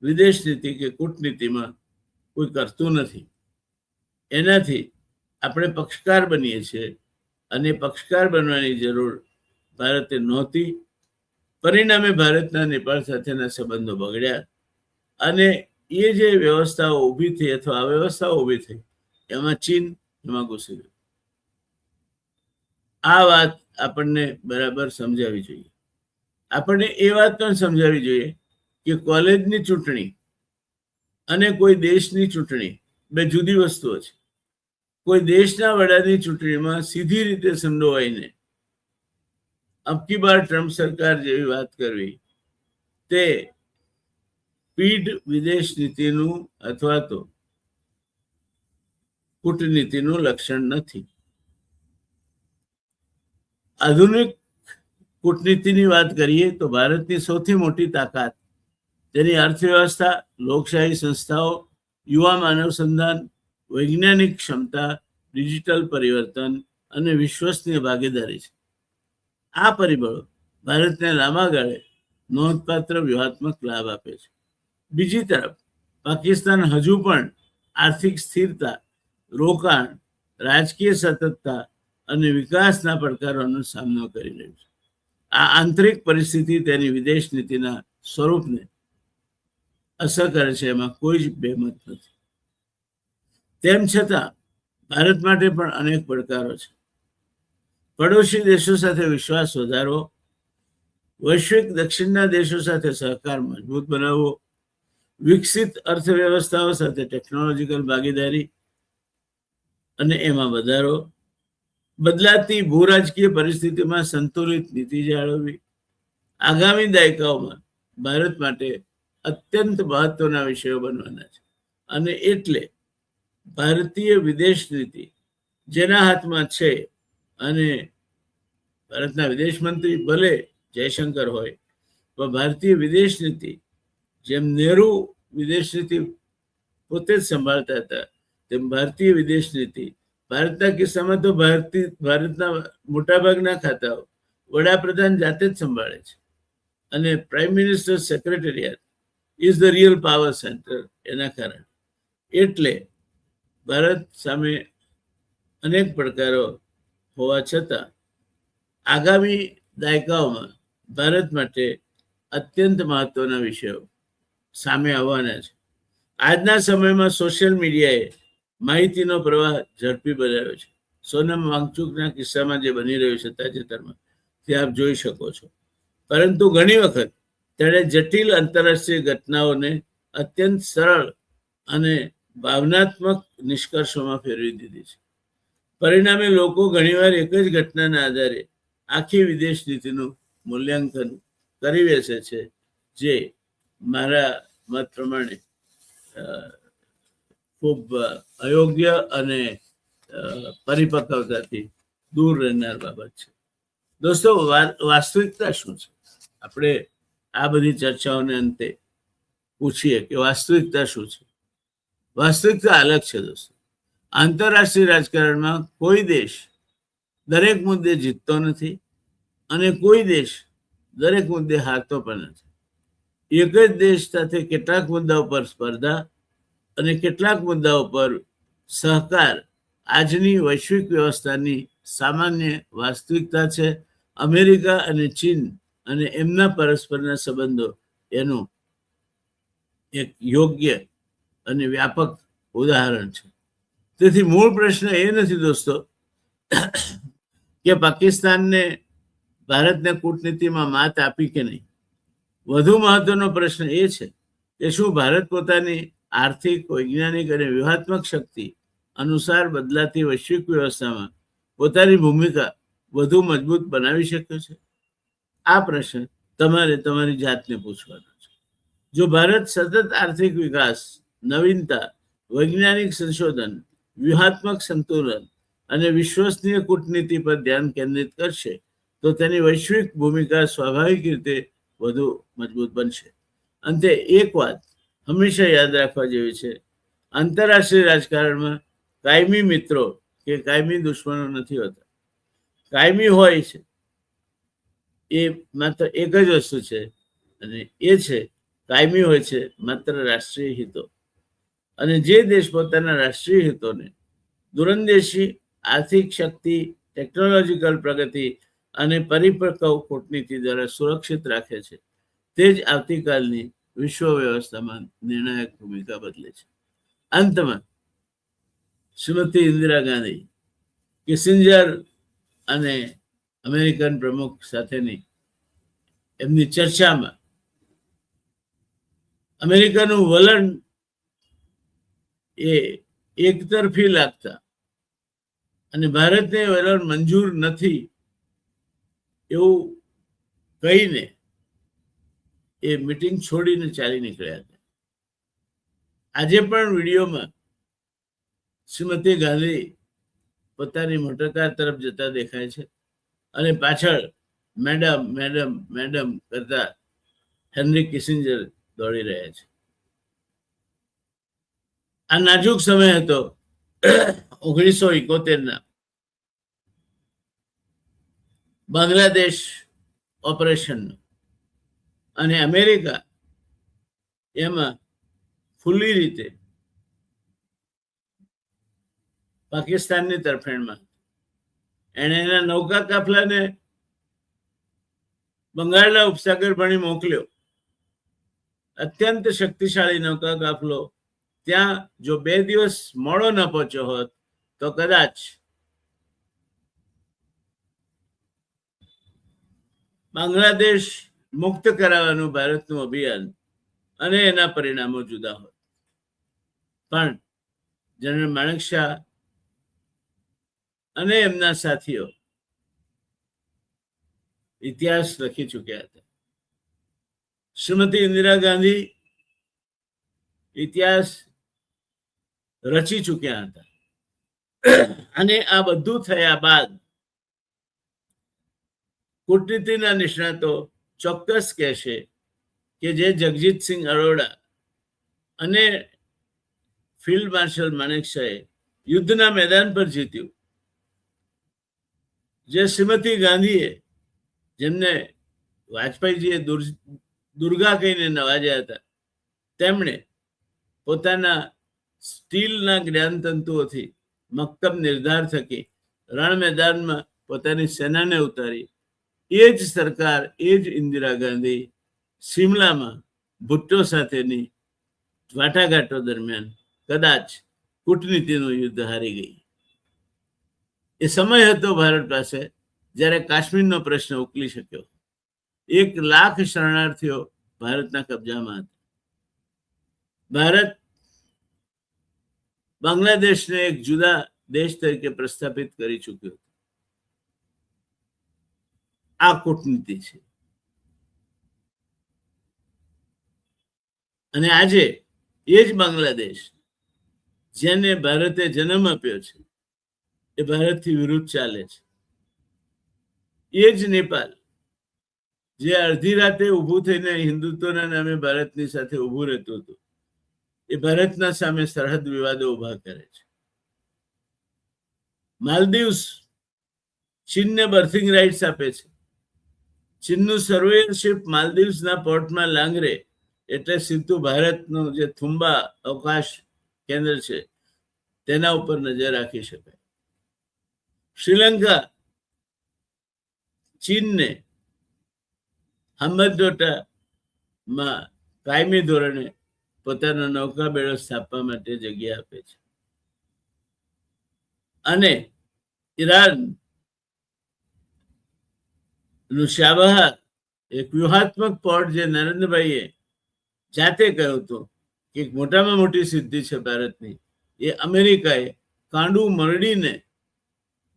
વિદેશ નીતિ કે કૂટનીતિમાં કોઈ કરતું નથી. એનાથી આપણે પક્ષકાર બનીએ છીએ અને પક્ષકાર બનવાની જરૂર ભારતે નહોતી. પરિણામે ભારતના નેપાળ સાથેના સંબંધો બગડ્યા અને એ જે વ્યવસ્થાઓ ઊભી થઈ અથવા અવ્યવસ્થાઓ ઊભી થઈ એમાં ચીન એમાં ઘૂસી ગયું. આ વાત આપણને બરાબર સમજાવવી જોઈએ. આપણને એ વાત પણ સમજાવવી જોઈએ કે કોલેજની ચૂંટણી અને કોઈ દેશની ચૂંટણી બે જુદી વસ્તુઓ છે. કોઈ દેશના વડાની ચૂંટણીમાં સીધી રીતે સંડોવાઈને અબકી બાર ટ્રમ્પ સરકાર જેવી વાત કરવી તે પીઢ વિદેશ નીતિનું અથવા તો કૂટનીતિનું લક્ષણ નથી. આધુનિક કૂટનીતિની વાત કરીએ તો ભારતની સૌથી મોટી તાકાત તેની અર્થવ્યવસ્થા, લોકશાહી સંસ્થાઓ, યુવા માનવ સંધાન, વૈજ્ઞાનિક ક્ષમતા, ડિજિટલ પરિવર્તન અને વિશ્વસનીય ભાગીદારી છે. આ પરિબળો ભારતને લાંબા ગાળે નોંધપાત્ર વ્યૂહાત્મક લાભ આપે છે. બીજી તરફ પાકિસ્તાન હજુ પણ આર્થિક સ્થિરતા, રોકાણ, રાજકીય સતતતા અને વિકાસના પડકારોનો સામનો કરી રહ્યું છે. આ આંતરિક પરિસ્થિતિ તેની વિદેશ નીતિના સ્વરૂપને અસર કરે છે, એમાં કોઈ જ બેમત નથી. તેમ છતાં ભારત માટે પણ અનેક પડકારો છે. પડોશી દેશો સાથે વિશ્વાસ વધારવો, વૈશ્વિક દક્ષિણના દેશો સાથે સહકાર મજબૂત બનાવવો, વિકસિત અર્થવ્યવસ્થાઓ સાથે ટેકનોલોજીકલ ભાગીદારી અને એમાં વધારો, બદલાતી ભૂરાજકીય પરિસ્થિતિમાં સંતુલિત નીતિ જાળવવી. આગામી દાયકાઓમાં ભારત માટે અત્યંત મહત્વના વિષયો બનવાના છે અને એટલે ભારતીય વિદેશ નીતિ જેના હાથમાં છે, અને ભારતના વિદેશ મંત્રી ભલે જયશંકર હોય, પણ ભારતીય વિદેશ નીતિ જેમ નહેરુ વિદેશ નીતિ પોતે જ સંભાળતા હતા તેમ ભારતીય વિદેશ નીતિ ભારતના કિસ્સામાં તો ભારતના મોટાભાગના ખાતાઓ વડાપ્રધાન જાતે જ સંભાળે છે અને prime minister secretariat is the real power centre. એના કારણે એટલે ભારત સામે અનેક પડકારો હોવા છતાં આગામી દાયકાઓમાં ભારત માટે અત્યંત મહત્વના વિષયો સામે આવવાના છે. આજના સમયમાં સોશિયલ મીડિયાએ માહિતીનો પ્રવાહ ઝડપી બનાવ્યો છે. સોનમ વાંગચુકના કિસ્સામાં જે બની રહ્યું છે તાજેતરમાં, તે આપ જોઈ શકો છો. પરંતુ ઘણી વખત તેણે જટિલ આંતરરાષ્ટ્રીય ઘટનાઓને અત્યંત સરળ અને ભાવનાત્મક નિષ્કર્ષોમાં ફેરવી દીધી છે. પરિણામે લોકો ઘણીવાર એક જ ઘટનાના આધારે આખી વિદેશ નીતિનું મૂલ્યાંકન કરી બેસે છે, જે મારા મત પ્રમાણે ખૂબ અયોગ્ય અને પરિપક્વતાથી દૂર રહેનાર બાબત છે. દોસ્તો, વાસ્તવિકતા શું છે? આપણે આ બધી ચર્ચાઓને અંતે પૂછીએ કે વાસ્તવિકતા શું છે. વાસ્તવિકતા અલગ છે દોસ્તો. આંતરરાષ્ટ્રીય રાજકારણમાં કોઈ દેશ દરેક મુદ્દે જીતતો નથી અને કોઈ દેશ દરેક મુદ્દે હારતો પણ નથી. એક જ દેશ સાથે કેટલાક મુદ્દાઓ પર સ્પર્ધા અને કેટલાક મુદ્દાઓ પર સહકાર આજની વૈશ્વિક વ્યવસ્થાની સામાન્ય વાસ્તવિકતા છે. અમેરિકા અને ચીન અને એમના પરસ્પરના સંબંધો એનું એક યોગ્ય અને વ્યાપક ઉદાહરણ છે. તેથી મૂળ પ્રશ્ન એ નથી દોસ્તો કે પાકિસ્તાનને ભારતને કૂટનીતિમાં માત આપી કે નહીં. વધુ મહત્વનો પ્રશ્ન એ છે કે શું ભારત પોતાની આર્થિક, વૈજ્ઞાનિક અને વ્યૂહાત્મક શક્તિ અનુસાર બદલાતી વૈશ્વિક વ્યવસ્થામાં પોતાની ભૂમિકા વધુ મજબૂત બનાવી શક્યો છે? આ પ્રશ્ન તમારે તમારી જાતને પૂછવાનો છે. જો ભારત સતત આર્થિક વિકાસ, નવીનતા, વૈજ્ઞાનિક સંશોધન, વ્યૂહાત્મક સંતુલન અને વિશ્વસનીય કૂટનીતિ પર ધ્યાન કેન્દ્રિત કરશે, તો તેની વૈશ્વિક ભૂમિકા સ્વાભાવિક રીતે વધુ મજબૂત બનશે. અંતે એક વાત હંમેશા યાદ રાખવા જેવી છે: આંતરરાષ્ટ્રીય રાજકારણમાં કાયમી મિત્રો કે કાયમી દુશ્મનો નથી હોતા. કાયમી હોય છે એ માત્ર એક જ વસ્તુ છે, અને એ છે કાયમી હોય છે માત્ર રાષ્ટ્રીય હિતો. અને જે દેશ પોતાના રાષ્ટ્રીય હિતોને દૂરંદેશી આર્થિક શક્તિ, ટેકનોલોજીકલ પ્રગતિ અને પરિપક્વ કૂટનીતિ દ્વારા સુરક્ષિત રાખે છે, તે જ આવતીકાલની વિશ્વ વ્યવસ્થામાં નિર્ણાયક ભૂમિકા બદલે છે. અંતમાં શ્રીમતી ઇન્દિરા ગાંધી, કિસિંજર અને અમેરિકન પ્રમુખ સાથેની એમની ચર્ચામાં અમેરિકાનું વલણ એ એકતરફી લાગતા અને ભારતને વલણ મંજૂર નથી એવું કહીને એ મીટિંગ છોડીને ચાલી નીકળ્યા હતા. આજે પણ વિડીયોમાં શ્રીમતી ગાંધી પોતાની મોટરકાર તરફ જતા દેખાય છે અને પાછળ મેડમ મેડમ મેડમ કરતા હેનરી કિસિંજર દોડી રહ્યા છે. આ નાજુક સમય હતો 1971ના બાંગ્લાદેશ ઓપરેશનનો, અને અમેરિકા એમાં ખુલ્લી રીતે પાકિસ્તાનની તરફેણમાં એણે એના નૌકા કાફલાને બંગાળના ઉપસાગર ભણી મોકલ્યો. અત્યંત શક્તિશાળી નૌકા કાફલો ત્યાં જો 2 દિવસ મોડો ન પહોંચ્યો હોત તો કદાચ બાંગ્લાદેશ મુક્ત કરાવવાનું ભારતનું અભિયાન અને એના પરિણામો જુદા હોત. પણ જનરલ માણેકશા અને એમના સાથીઓ ઇતિહાસ લખી ચૂક્યા હતા. શ્રીમતી ઇન્દિરા ગાંધી ઇતિહાસ રચી ચૂક્યા હતા. અને આ બધું થયા બાદ કૂટનીતિના નિષ્ણાતો ચોક્કસ કહેશે કે જે જગજીતસિંહ અરોડા અને ફિલ્ડ માર્શલ માણેકશાએ યુદ્ધના મેદાન પર જીત્યું, જે શ્રીમતી ગાંધીએ, જેમને વાજપેયીજીએ દુર્ગા કહીને નવાજ્યા હતા, તેમણે પોતાના સ્ટીલના જ્ઞાનતંતુઓથી મક્તબ નિર્ધાર થકી રણ મેદાનમાં પોતાની સેનાને ઉતારી, એ જ સરકાર, એ જ ઇન્દિરા ગાંધી સિમલામાં ભુટ્ટો સાથેની વાટાઘાટો દરમિયાન કદાચ કૂટનીતિનું યુદ્ધ હારી ગઈ. એ સમય હતો ભારત પાસે જ્યારે કાશ્મીરનો પ્રશ્ન ઉકેલી શક્યો. 1 લાખ શરણાર્થીઓ ભારતના કબજામાં હતા. ભારત બાંગ્લાદેશને એક જુદા દેશ તરીકે પ્રસ્થાપિત કરી ચૂક્યો હતો. આ કૂટનીતિ છે. અને આજે એ જ બાંગ્લાદેશ જેને ભારતે જન્મ આપ્યો છે એ ભારતથી વિરુદ્ધ ચાલે છે. એ જ નેપાળ જે અડધી રાતે ઊભું થઈને હિન્દુત્વના નામે ભારતની સાથે ઊભું રહેતું હતું એ ભારતના સામે સરહદ વિવાદો ઉભા કરે છે. માલદીવ્સ ચીનને બર્થિંગ રાઇટ્સ આપે છે. ચીનનું સર્વેયરશિપ માલદીવ્સના પોર્ટમાં લાંગરે એટલે સીધું ભારતનું જે થુંબા અવકાશ કેન્દ્ર છે તેના ઉપર નજર રાખી શકાય. શ્રીલંકા ચીનને હમ્બનટોટામાં કાયમી ધોરણે પોતાનો નૌકાબેડો સ્થાપવા માટે જગ્યા આપે છે. અને ઈરાન નું શાબહાર એક વ્યૂહાત્મક પોર્ટ જે નરેન્દ્રભાઈએ જાતે કહ્યું હતું કે મોટામાં મોટી સિદ્ધિ છે ભારતની, એ અમેરિકાએ કાંડું મરડીને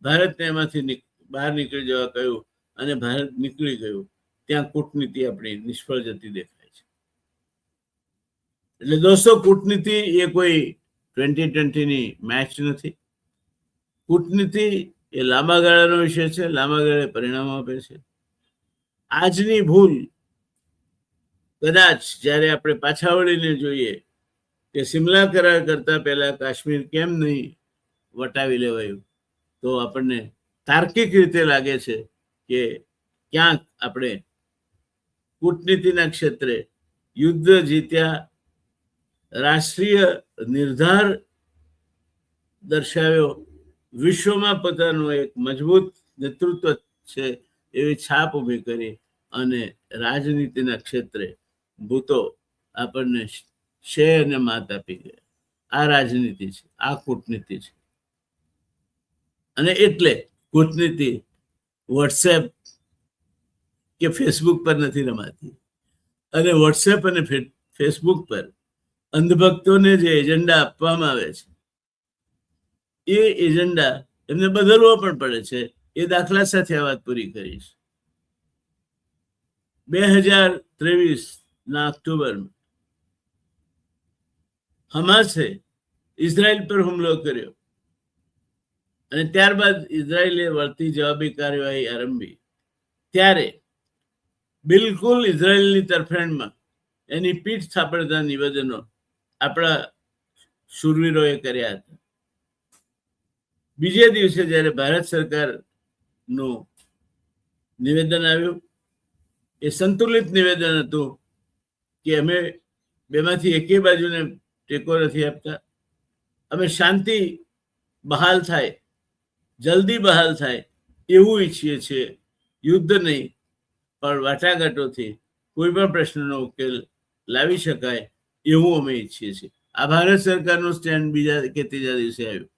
ભારતને એમાંથી બહાર નીકળી જવા કહ્યું અને ભારત નીકળી ગયું. ત્યાં કૂટનીતિ આપણી નિષ્ફળ જતી દેખાય છે. એટલે દોસ્તો, કૂટનીતિ એ કોઈ 2020ની મેચ નથી. કૂટનીતિ એ લાંબા ગાળાનો વિષય છે, લાંબા ગાળે પરિણામ આપે છે. આજની ભૂલ કદાચ જ્યારે આપણે પાછા વળીને જોઈએ કે સિમલા કરાર કરતા પહેલા કાશ્મીર કેમ નહીં વટાવી લેવાયું, તો આપણને તાર્કિક રીતે લાગે છે કે ક્યાંક આપણે કૂટનીતિના ક્ષેત્રે યુદ્ધ જીત્યા, રાષ્ટ્રીય નિર્ધાર દર્શાવ્યો, વિશ્વમાં પોતાનું એક મજબૂત નેતૃત્વ છે એવી છાપ ઊભી કરી અને રાજનીતિના ક્ષેત્રે ભૂતો આપણને શેર અને માત આપી ગયા. આ રાજનીતિ છે, આ કૂટનીતિ છે. અને એટલે કૂટનીતિ વોટ્સએપ કે ફેસબુક પર નથી રમાતી. અને વોટ્સએપ અને ફેસબુક પર અંધભક્તોને જે એજન્ડા આપવામાં આવે છે એ એજન્ડા એમને બદલવો પણ પડે છે. એ દાખલા સાથે આ વાત પૂરી કરીશ. 2023ના ઓક્ટોબરમાં હમાસે ઇઝરાયલ પર હુમલો કર્યો અને ત્યારબાદ ઇઝરાયલે વળતી જવાબી કાર્યવાહી આરંભી. ત્યારે બિલકુલ ઇઝરાયલની તરફેણમાં એની પીઠ થાપડતા નિવેદનો આપણા શૂરવીરોએ કર્યા હતા. બીજે દિવસે જ્યારે ભારત સરકારનું નિવેદન આવ્યું, એ સંતુલિત નિવેદન હતું કે અમે બેમાંથી એકે બાજુને ટેકો નથી આપતા, અમે શાંતિ બહાલ થાય, જલ્દી બહાલ થાય એવું ઈચ્છીએ છીએ, યુદ્ધ નહીં પણ વાટાઘાટોથી કોઈ પણ પ્રશ્નનો ઉકેલ લાવી શકાય એવું અમે ઈચ્છીએ છીએ. આ ભારત સરકારનું સ્ટેન્ડ બીજા કે ત્રીજા દિવસે આવ્યું.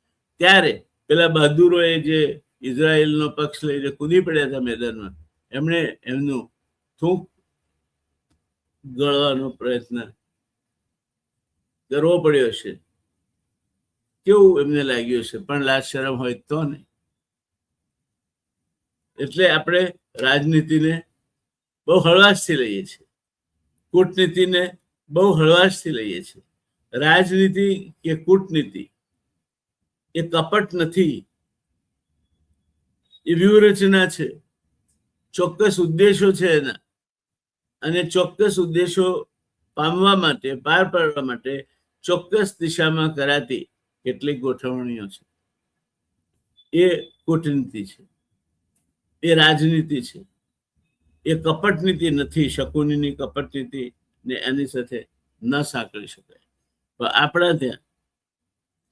ત્યારે પેલા બહાદુરોએ જે ઇઝરાયલનો પક્ષ લઈને કૂદી પડ્યા હતા મેદાનમાં, એમણે એમનું થૂંક ગળવાનો પ્રયત્ન કરવો પડ્યો છે. કેવું એમને લાગ્યું છે, પણ લાજ શરમ હોય તો નહીં. એટલે આપણે રાજનીતિને બહુ હળવાશથી લઈએ છીએ, કૂટનીતિને બહુ હળવાશથી લઈએ છીએ. રાજનીતિ કે કૂટનીતિ એ કપટ નથી, એ વ્યૂહરચના છે, ચોક્કસ ઉદ્દેશો છે એના. અને ચોક્કસ ઉદ્દેશો પામવા માટે, પાર પાડવા માટે ચોક્કસ દિશામાં કરાતી કેટલીક ગોઠવણીઓ છે. એ કૂટનીતિ છે, એ રાજનીતિ છે. એ કપટ નીતિ નથી. શકુનીની કપટ નીતિ ને એની સાથે ન સાંકળી શકાય. પણ આપણા ત્યાં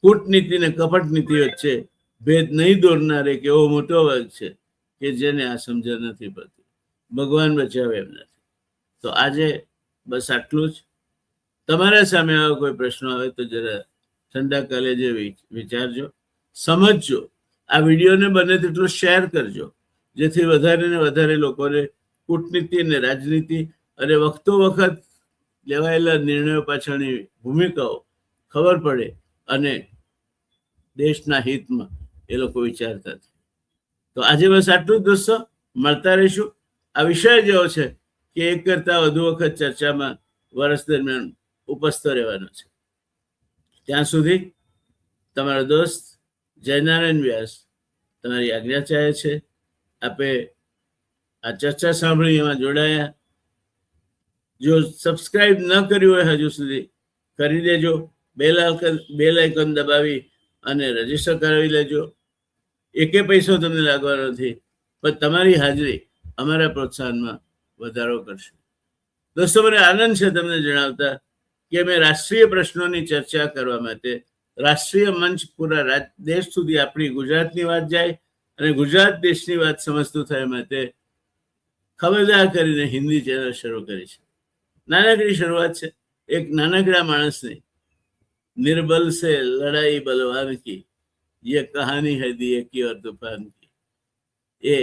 કૂટનીતિ ને કપટ નીતિ વચ્ચે ભેદ નહીં દોરનાર એક એવો મોટો વર્ગ છે કે જેને આ સમજણ નથી પડતી. ભગવાન બચાવે એમ નથી. તો આજે બસ આટલું જ. તમારા સામે આવા કોઈ પ્રશ્નો આવે તો જરા ઠંડા કલેજે વિચારજો, સમજજો. આ વિડીયોને બને તેટલો શેર કરજો, જેથી વધારે ને વધારે લોકોને કૂટનીતિ અને રાજનીતિ અને વખતો વખત લેવાયેલા નિર્ણયો પાછળની ભૂમિકાઓ ખબર પડે અને દેશના હિતમાં એ લોકો વિચારતા થાય. તો આજે બસ આટલું જ દોસ્તો. મળતા રહીશું. આ વિષય જેવો છે કે એક કરતા વધુ વખત ચર્ચામાં વર્ષ દરમિયાન ઉપસ્થિત રહેવાનો છે. ત્યાં સુધી તમારો દોસ્ત જયનારાયણ વ્યાસ તમારી આજ્ઞા ચાહે છે. આપે આ ચર્ચા સાંભળી એમાં જોડાયા. જો સબસ્ક્રાઇબ ન કર્યું હોય હજુ સુધી કરી દેજો. બેલ આઇકન દબાવી અને રજીસ્ટર કરાવી લેજો. એકે પૈસો તમને લાગવાનો નથી, પણ તમારી હાજરી અમારા પ્રોત્સાહનમાં વધારો કરશે. દોસ્તો, મને આનંદ છે તમને જણાવતા કે મેં રાષ્ટ્રીય પ્રશ્નોની ચર્ચા કરવા માટે રાષ્ટ્રીય મંચ પૂરા દેશ સુધી આપણી ગુજરાતની વાત જાય અને ગુજરાત દેશની વાત સમજતું થાય માટે ખબરદાર કરીને હિન્દી ચેનલ શરૂ કરી છે. નાનકડી શરૂઆત છે. એક નાનકડા માણસની निर्बल से लड़ाई बलवान की, ये कहानी है दिए की और तूफान की. એ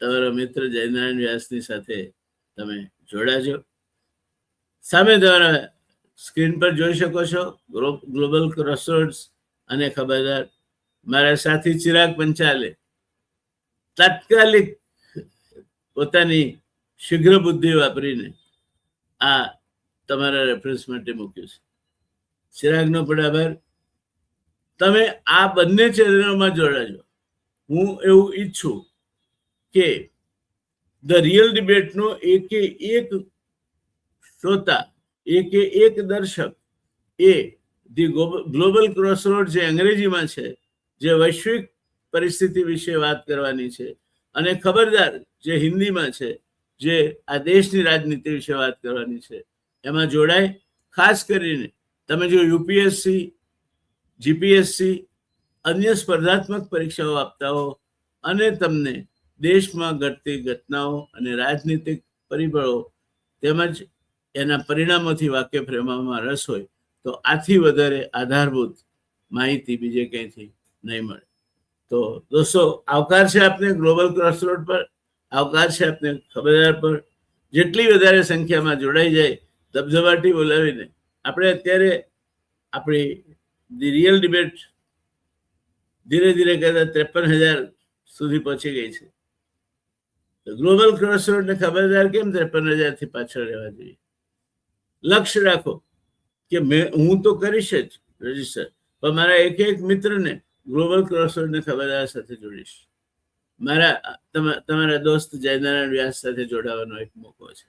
તમારો મિત્ર જયનારાયણ વ્યાસની સાથે તમે જોડાજો. સામે તમારા સ્ક્રીન પર જોઈ શકો છો ગ્લોબલ ક્રોસરોડ્સ અને ખબરદાર. મારા સાથી ચિરાગ પંચાલે તાત્કાલિક પોતાની શીઘ્ર બુદ્ધિ વાપરીને આ તમારા રેફરન્સ માટે મૂક્યું છે. ચિરાગનો પણ આભાર. તમે આ બંને ચેનલોમાં જોડાજો. હું એવું ઈચ્છું કે ધ રિયલ ડિબેટનો એકે એક શ્રોતા, એકે એક દર્શક એ ધી ગ્લોબલ ક્રોસરોડ જે અંગ્રેજીમાં છે, જે વૈશ્વિક પરિસ્થિતિ વિશે વાત કરવાની છે, અને ખબરદાર જે હિન્દીમાં છે, જે આ દેશની રાજનીતિ વિશે વાત કરવાની છે, એમાં જોડાય. ખાસ કરીને તમે જો યુપીએસસી, જીપીએસસી, અન્ય સ્પર્ધાત્મક પરીક્ષાઓ આપતા હો અને તમને દેશમાં ઘટતી ઘટનાઓ અને રાજનીતિક પરિબળો તેમજ એના પરિણામોથી વાકેફ રહેવામાં રસ હોય તો આથી વધારે આધારભૂત માહિતી બીજે ક્યાંયથી નહીં મળે. તો દોસ્તો, આવકાર છે આપને ગ્લોબલ ક્રોસરોડ પર, આવકાર છે આપને ખબરદાર પર. જેટલી વધારે સંખ્યામાં જોડાઈ જાય ધબધબાટી બોલાવીને આપણે અત્યારે આપણી ધી રિયલ ડિબેટ ધીરે ધીરે કહેતા 53,000 સુધી પહોંચી ગઈ છે. ગ્લોબલ ક્રોસરોડ ને ખબરદાર કેમ 53,000 થી પાછળ રહેવા જોઈએ. લક્ષ્ય રાખો કે હું તો કરીશ જ રજીસ્ટર, પણ મારા એક એક મિત્રને ગ્લોબલ ક્રોસરોડ ને ખબરદાર સાથે જોડીશ. તમારા દોસ્ત જયનારાયણ વ્યાસ સાથે જોડાવાનો એક મોકો છે.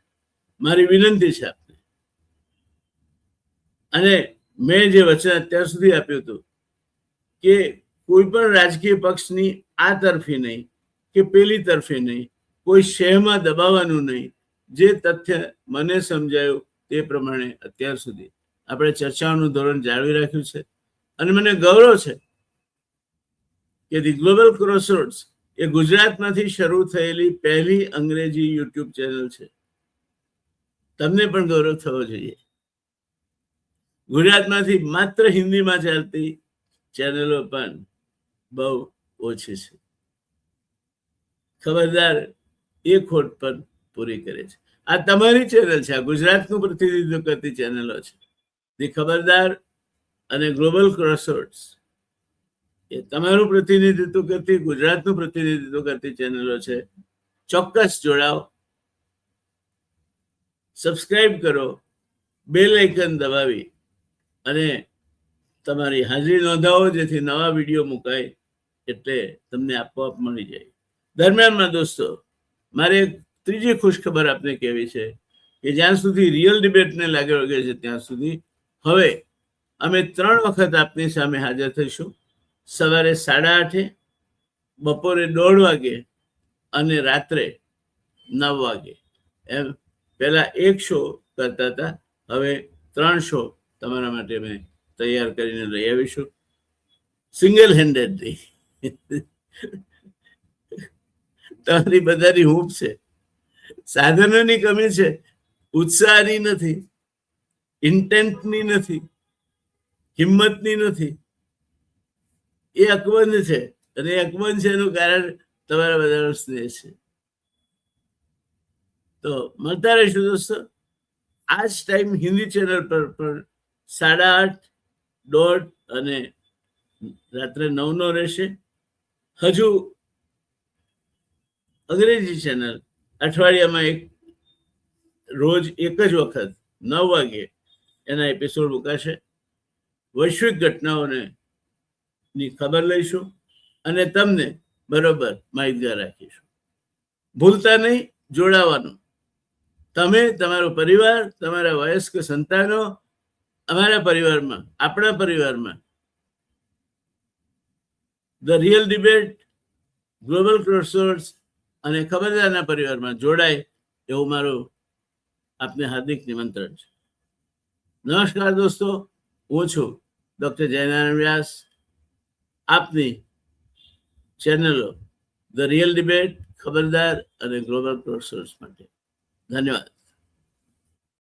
મારી વિનંતી છે આપને. અને મેં જે વચન અત્યાર સુધી આપ્યું હતું કે કોઈ પણ રાજકીય પક્ષની આ તરફી નહીં કે પેલી તરફી નહીં, કોઈ શહેમાં દબાવવાનું નહીં. જે તથ્ય મને સમજાયું તે પ્રમાણે અત્યાર સુધી આપણે ચર્ચાઓનું ધોરણ જાળવી રાખ્યું છે. અને મને ગૌરવ છે કે ધી ગ્લોબલ ક્રોસરોડ્સ એ ગુજરાતમાંથી શરૂ થયેલી પહેલી અંગ્રેજી યુટ્યુબ ચેનલ છે. તમને પણ ગૌરવ થવો જોઈએ. ગુજરાતમાંથી માત્ર હિન્દીમાં ચાલતી ચેનલો પણ બહુ ઓછી છે. ખબરદાર એ ખોટ પણ પૂરી કરે છે. આ તમારી ચેનલ છે. આ ગુજરાતનું પ્રતિનિધિત્વ કરતી ચેનલો છે. ધી ખબરદાર અને ગ્લોબલ ક્રોસરોડ્સ એ તમારું પ્રતિનિધિત્વ કરતી, ગુજરાતનું પ્રતિનિધિત્વ કરતી ચેનલો છે. ચોક્કસ જોડાઓ, સબસ્ક્રાઇબ કરો, બેલ આઇકન દબાવી અને તમારી હાજરી નોંધાવો, જેથી નવા વિડીયો મુકાય એટલે તમને આપોઆપ મળી જાય. દરમિયાનમાં દોસ્તો, મારે એક ત્રીજી ખુશખબર આપને કહેવી છે કે જ્યાં સુધી રિયલ ડિબેટને લાગે વળગે છે ત્યાં સુધી હવે અમે 3 વખત આપની સામે હાજર થઈશું. સવારે 8:30, બપોરે 1:30 વાગે અને રાત્રે 9 વાગે. એમ પહેલા એક શો કરતા હતા, હવે 3 શો તમારા માટે મેં તૈયાર કરીને લઈ આવીશું. સિંગલ હેન્ડેડલી. તમારી બધાની હૂંફ છે, સાધનોની કમી છે, ઉત્સાહની નથી, ઇન્ટેન્ટની નથી. હિંમતની નથી, એ અકબંધ છે. અને એ અકબંધ છે એનું કારણ તમારા બધાનો સ્નેહ છે. તો મળતા રહીશું દોસ્તો આ જ ટાઈમ હિન્દી ચેનલ પર 8:30 અને રાત્રે 9 રહેશે. હજુ અંગ્રેજી ચેનલ અઠવાડિયામાં રોજ એક જ વખત 9 વાગે એના એપિસોડ મુકાશે. વૈશ્વિક ઘટનાઓને ની ખબર લઈશું અને તમને બરોબર માહિતગાર રાખીશું. ભૂલતા નહીં જોડાવાનું. તમે, તમારો પરિવાર, તમારા વયસ્ક સંતાનો, અમારા પરિવારમાં, આપણા પરિવારમાં ધ રિયલ ડિબેટ, ગ્લોબલ ક્રોસરોડ્સ અને ખબરદારના પરિવારમાં જોડાય એવું મારું આપને હાર્દિક નિમંત્રણ છે. નમસ્કાર દોસ્તો, હું છું ડોક્ટર જયનારાયણ વ્યાસ. આપની ચેનલો ધ રિયલ ડિબેટ, ખબરદાર અને ગ્લોબલ ક્રોસરોડ્સ માટે ધન્યવાદ.